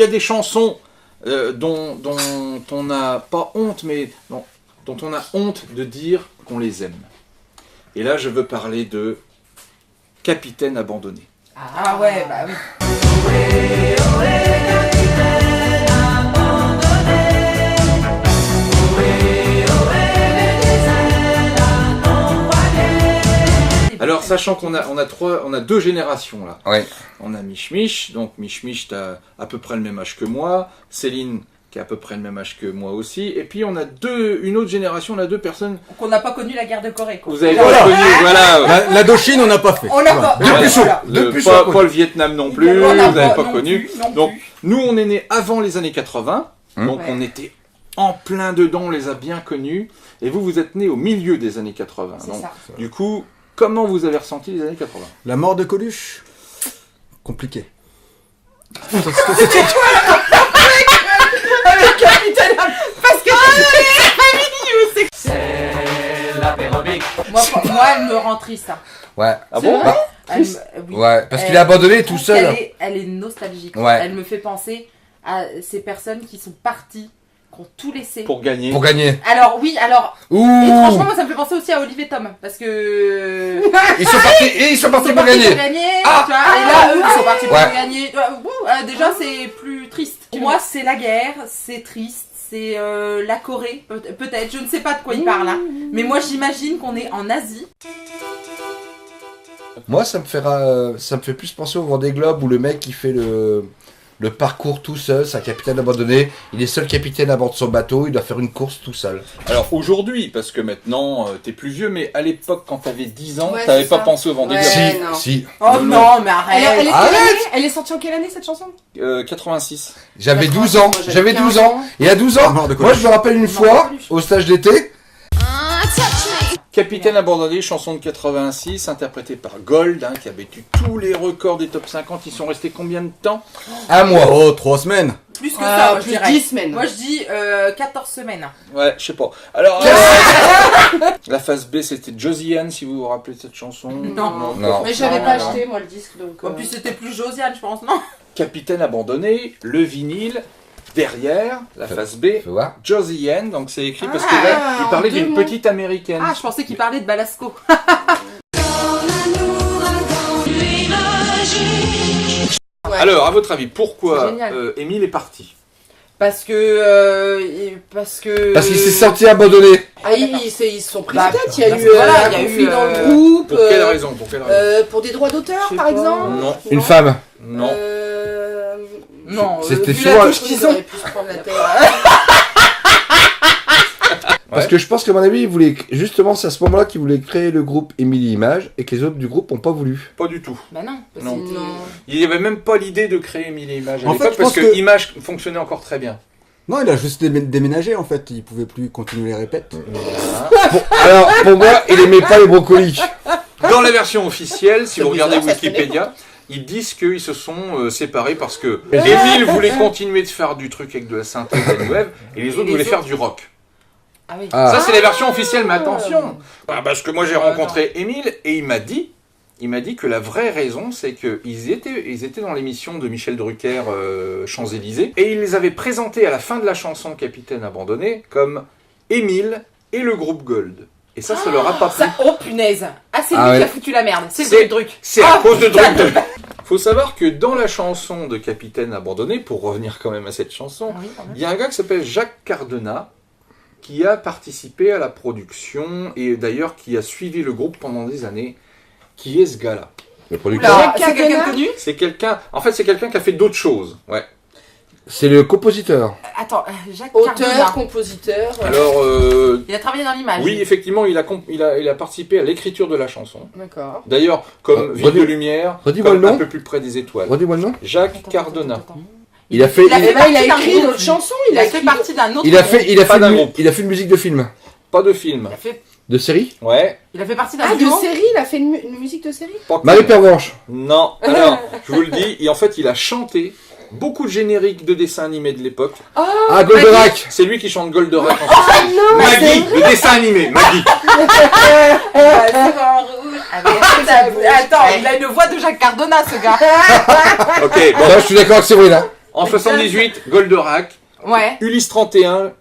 y a des chansons dont on n'a pas honte, mais dont on a honte de dire qu'on les aime. Et là, je veux parler de Capitaine abandonné. Ah ouais, bah oui. Alors, sachant qu'on a deux générations là. Ouais. On a Mich Mich, donc Mich Mich, t'as à peu près le même âge que moi. Céline, qui a à peu près le même âge que moi aussi. Et puis on a une autre génération, on a deux personnes. Qu'on n'a pas connu la guerre de Corée, quoi. Vous avez pas connu, voilà. L'Indochine, on n'a pas fait. On n'a pas. Depuis chaud. Pas le Vietnam non plus, vous n'avez pas connu. Donc, nous, on est nés avant les années 80. Donc, on était en plein dedans, on les a bien connus. Et vous êtes nés au milieu des années 80. C'est donc, ça. du coup, comment vous avez ressenti les années 80 ? La mort de Coluche. Compliqué. Avec Capitaine. Parce que c'est l'apérobic. Moi, elle me rend triste. Hein. Ouais. Ah bon ? Oui. Ouais, parce qu'il est abandonné tout seul. Elle est nostalgique. Ouais. Elle me fait penser à ces personnes qui sont parties, qui ont tout laissé. Pour gagner. Alors, oui, alors. Ouh. Et franchement, moi, ça me fait penser aussi à Olivier Tom. Parce que. Ils sont partis pour gagner. Ah, tu vois, et là, eux, ils sont partis pour gagner. Déjà, c'est plus triste. Pour moi, c'est la guerre, c'est triste. C'est la Corée, peut-être, je ne sais pas de quoi il parle, hein. Mais moi j'imagine qu'on est en Asie. Moi, ça me fait plus penser au Vendée Globe où le mec qui fait le parcours tout seul, c'est un capitaine abandonné, il est seul capitaine à bord de son bateau, il doit faire une course tout seul. Alors aujourd'hui, parce que maintenant t'es plus vieux, mais à l'époque quand t'avais 10 ans, Ouais, t'avais c'est pas ça. pensé au Vendée Ouais. Globe. Si. Oh non, mais arrête. Elle est sortie en quelle année cette chanson? 86. J'avais 12 ans, Moi, j'avais 12 15 ans. ans. Et à 12 ans, Mort de moi je me rappelle une fois, au stage d'été, Capitaine abandonné, chanson de 86, interprétée par Gold, qui a battu tous les records des top 50. Ils sont restés combien de temps ? un mois. Oh, 3 semaines. Plus que ça, moi, je Plus dirais. 10 semaines. Moi je dis 14 semaines. Ouais, je sais pas. Alors, la phase B, c'était Josiane, si vous vous rappelez de cette chanson. Non. Non. Mais j'avais Non, pas non, acheté moi le disque donc. En plus c'était plus Josiane, je pense, non? Capitaine abandonné, le vinyle, derrière, la phase B, Tu vois ? Josiane, donc c'est écrit parce que là, il parlait en deux d'une mots. petite américaine. Ah, je pensais qu'il parlait de Balasco. Ouais. Alors, à votre avis, pourquoi C'est génial. Émile est parti ? Parce que. Parce qu'il s'est senti abandonné. Ah, ils se sont pris Bah, la tête, il y a parce eu que voilà, un il y a conflit eu, dans le groupe. Pour quelle raison ? Pour des droits d'auteur Je sais par pas. exemple. Non. Une femme. Non. Non, C'était vu souvent- la touche qu'ils ont. Ils pu se prendre la tête. Parce que je pense qu'à mon avis, il voulait, justement, c'est à ce moment-là qu'il voulait créer le groupe Émilie Images et que les autres du groupe n'ont pas voulu. Pas du tout. Bah non. Parce Non. que- Non. Il n'y avait même pas l'idée de créer Émile et Images à En fait, l'époque je parce pense que que- Images fonctionnait encore très bien. Non, il a juste déménagé en fait. Il pouvait plus continuer les répètes. Alors, pour moi, il aimait pas les brocolis. Dans la version officielle, si C'est vous regardez bizarre, ça se Wikipédia, ils disent qu'ils se sont séparés parce que Émile voulait continuer de faire du truc avec de la synthé et de la new wave et les autres voulaient faire du rock. Ah oui. Ah. Ça, c'est la version officielle, mais attention. Parce que moi, j'ai rencontré Émile et il m'a dit que la vraie raison, c'est qu'ils étaient dans l'émission de Michel Drucker, Champs-Élysées, et il les avait présentés à la fin de la chanson Capitaine abandonné comme Émile et le groupe Gold. Et ça leur a pas plu. Ça, oh punaise. Ah, c'est Ah lui ouais. qui a foutu la merde. C'est C'est- le truc. C'est à cause de Drucker. Faut savoir que dans la chanson de Capitaine abandonné, pour revenir quand même à cette chanson, il y a un gars qui s'appelle Jacques Cardena, qui a participé à la production et d'ailleurs qui a suivi le groupe pendant des années. Qui est ce gars-là ? Le producteur. Oula, Jacques c'est quelqu'un de Cardena connu? C'est quelqu'un. En fait, c'est quelqu'un qui a fait d'autres choses. Ouais. C'est le compositeur. Attends, Jacques Auteur, Cardona. compositeur. Alors, Il a travaillé dans l'image. oui, effectivement, il a participé à l'écriture de la chanson. D'accord. D'ailleurs, comme Ville de Lumière, redis-moi comme le nom. Un peu plus près des étoiles. Redis-moi le nom. Jacques Cardona. Il a fait, Il a fait Et là, il a partie d'un écrit groupe. notre chanson. Il a fait partie d'un autre. il a fait, Pas d'un groupe. il a fait une musique de film. Pas de film. De série. Ouais. Il a fait partie d'un Ah, de duo. série, il a fait une musique de série. Pas que- Marie Pervenche. Non. Alors, je vous le dis, et en fait, il a chanté beaucoup de génériques de dessins animés de l'époque. Ah, Goldorak. C'est lui qui chante Goldorak en français. Ah non, mais Maggie, le dessin animé, Maggie. Attends, il a une voix de Jacques Cardona, ce gars. Ok, bon. Non, je suis d'accord avec Cyril, hein. En 78, Goldorak. Ouais. Ulysse 31.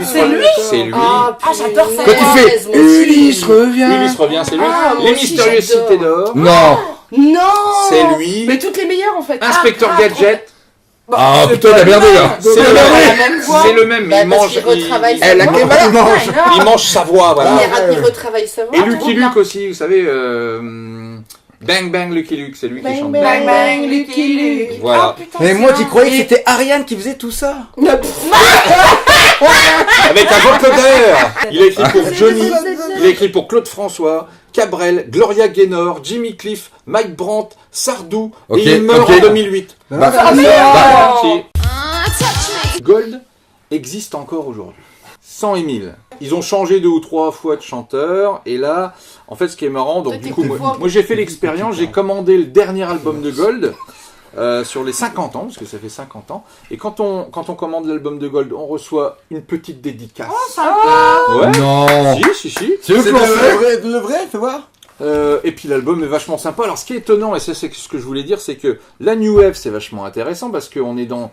c'est lui C'est lui. Ah, j'adore ça. Quand il fait Ulysse revient. Ulysse revient, c'est lui. Ah, moi Les aussi, Mystérieuses j'adore. Cités d'Or. Non. Non. C'est lui. Mais toutes les meilleures en fait. Inspecteur Gadget. Ah putain, il a merdé là. C'est le même. voix. C'est le même, mais Bah, il parce mange. qu'il retravaille sa Elle a voix. quel mal. Il mange sa voix, voilà. Il retravaille sa voix. Et Lucky Luke aussi, vous savez. Bang Bang Lucky Luke, c'est lui qui chante. Bang bang, Lucky Luke. Voilà. Mais moi, tu croyais que c'était Ariane qui faisait tout ça? Avec un vocodeur. Il a écrit pour Johnny. Il a écrit pour Claude François, Cabrel, Gloria Gaynor, Jimmy Cliff, Mike Brandt, Sardou. Ok, et il meurt ok. en 2008. Bah, Si. Gold existe encore aujourd'hui. Sans Émile. Ils ont changé 2 ou 3 fois de chanteur. Et là, en fait, ce qui est marrant, donc du coup, moi j'ai fait l'expérience, j'ai commandé le dernier album de Gold. Sur les 50 ans, parce que ça fait 50 ans. Et quand on commande l'album de Gold, on reçoit une petite dédicace. Oh, sympa. Ouais. Non. Si. C'est eux qui l'ont fait. Le vrai, fais voir. Et puis l'album est vachement sympa. Alors ce qui est étonnant, et ça c'est ce que je voulais dire, c'est que la New Wave c'est vachement intéressant parce qu'on est dans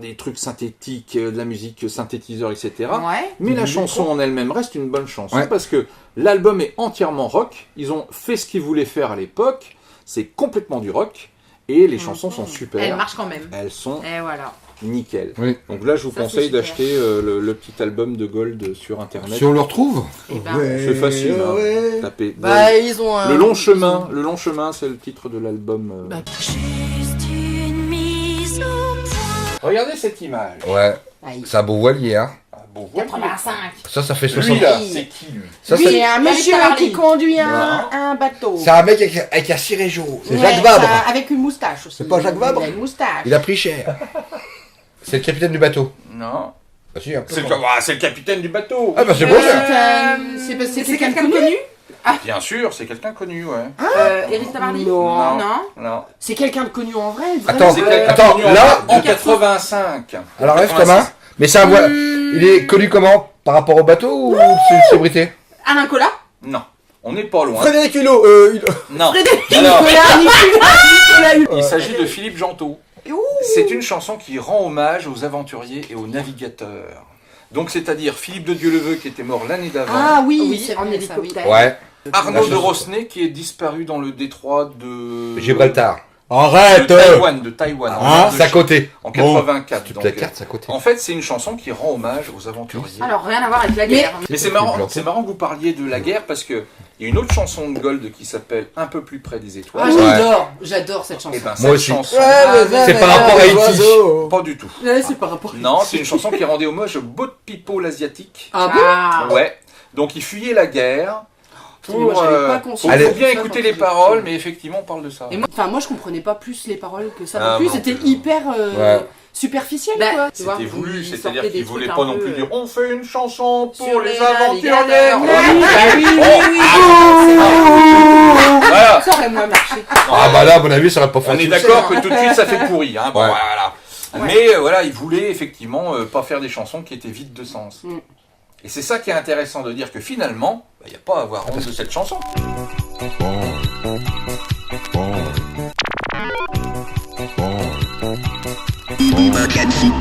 des trucs synthétiques, de la musique synthétiseur, etc. Ouais. Mais la chanson en elle-même reste une bonne chanson Ouais. parce que l'album est entièrement rock. Ils ont fait ce qu'ils voulaient faire à l'époque. C'est complètement du rock. Et les chansons sont super. Elle marche quand même. Elles sont Et voilà. nickel. Oui. Donc là, je vous Ça, conseille c'est super. d'acheter le petit album de Gold sur Internet. Si on le retrouve. Et ben, C'est facile. hein. Ouais. Tapez Bah, ils ont un. Le long chemin. Le long chemin, c'est le titre de l'album. Bah, Regardez cette image. Ouais. Aïe. C'est un beau voilier, hein. Ah, bon, voilà. 85. Ça fait 60. Lui là, c'est qui lui Ça, Lui, c'est c'est un monsieur Marley. qui conduit Voilà. un bateau. c'est un mec avec un ciré jaune. C'est Ouais, Jacques Vabre. ça, avec une moustache aussi. C'est pas Jacques Vabre? Il a une moustache. Il a pris cher. C'est le capitaine du bateau. Non. Ah si, un peu. C'est le capitaine du bateau. Ah bah c'est bon ça. C'est C'est quelqu'un de connu Bien sûr, c'est quelqu'un connu, ouais. Eric Tabarly Non. Non. C'est quelqu'un de connu en vrai. Attends, C'est quelqu'un attends, connu là, en 85. Alors rêve Thomas. Mais c'est un voile. Il est connu comment? Par rapport au bateau ou c'est une célébrité? Alain Colas. Non. On n'est pas loin. Frédéric Hulot. Non. Frédéric Alors, Nicolas Hulot. il s'agit de Philippe Gentot. C'est une chanson qui rend hommage aux aventuriers et aux navigateurs. Donc, c'est-à-dire Philippe de Dieu-le-Veut qui était mort l'année d'avant. Ah oui, Oui, c'est en vrai, ça, hélicoptère. Ouais. Arnaud de Rosnay qui est disparu dans le détroit de Gibraltar. Arrête. de Taïwan Ah, C'est à côté. en 84. Tu donc, la carte, c'est à côté. en fait, c'est une chanson qui rend hommage aux aventuriers. Alors, rien à voir avec la guerre. Mais c'est marrant que vous parliez de la guerre parce que il y a une autre chanson de Gold qui s'appelle Un peu plus près des Ah, étoiles. j'adore cette chanson. Et ben Moi cette aussi. chanson, C'est par rapport à Haïti. pas du tout. Ouais, c'est par rapport. Non, c'est une chanson qui rendait hommage aux boat people asiatiques. Ah bon Ah, Ouais. Donc ils fuyaient la guerre. Mais moi, j'avais pas Il conscience Allez. faut de bien ça écouter quand les j'étais paroles, petite. mais effectivement on parle de ça. Et moi, je comprenais pas plus les paroles que ça. Ah, non plus, bon, c'était ok. hyper Ouais. superficiel, Bah, quoi. Tu vois. C'était voulu, il c'est-à-dire sortait qu'ils des voulaient trucs pas un non peu, plus dire on fait une chanson pour sur les les aventuriers. navigateurs. Voilà. Ça aurait moins marché. Ah bah là, à mon avis, ça aurait pas fait On un est succès. d'accord que tout de suite ça fait pourri. Hein. Bon, Ouais. voilà. Mais voilà, ils voulaient effectivement pas faire des chansons qui étaient vides de sens. Mm. Et c'est ça qui est intéressant de dire que finalement, il n'y a pas à avoir honte de cette chanson. Emergency.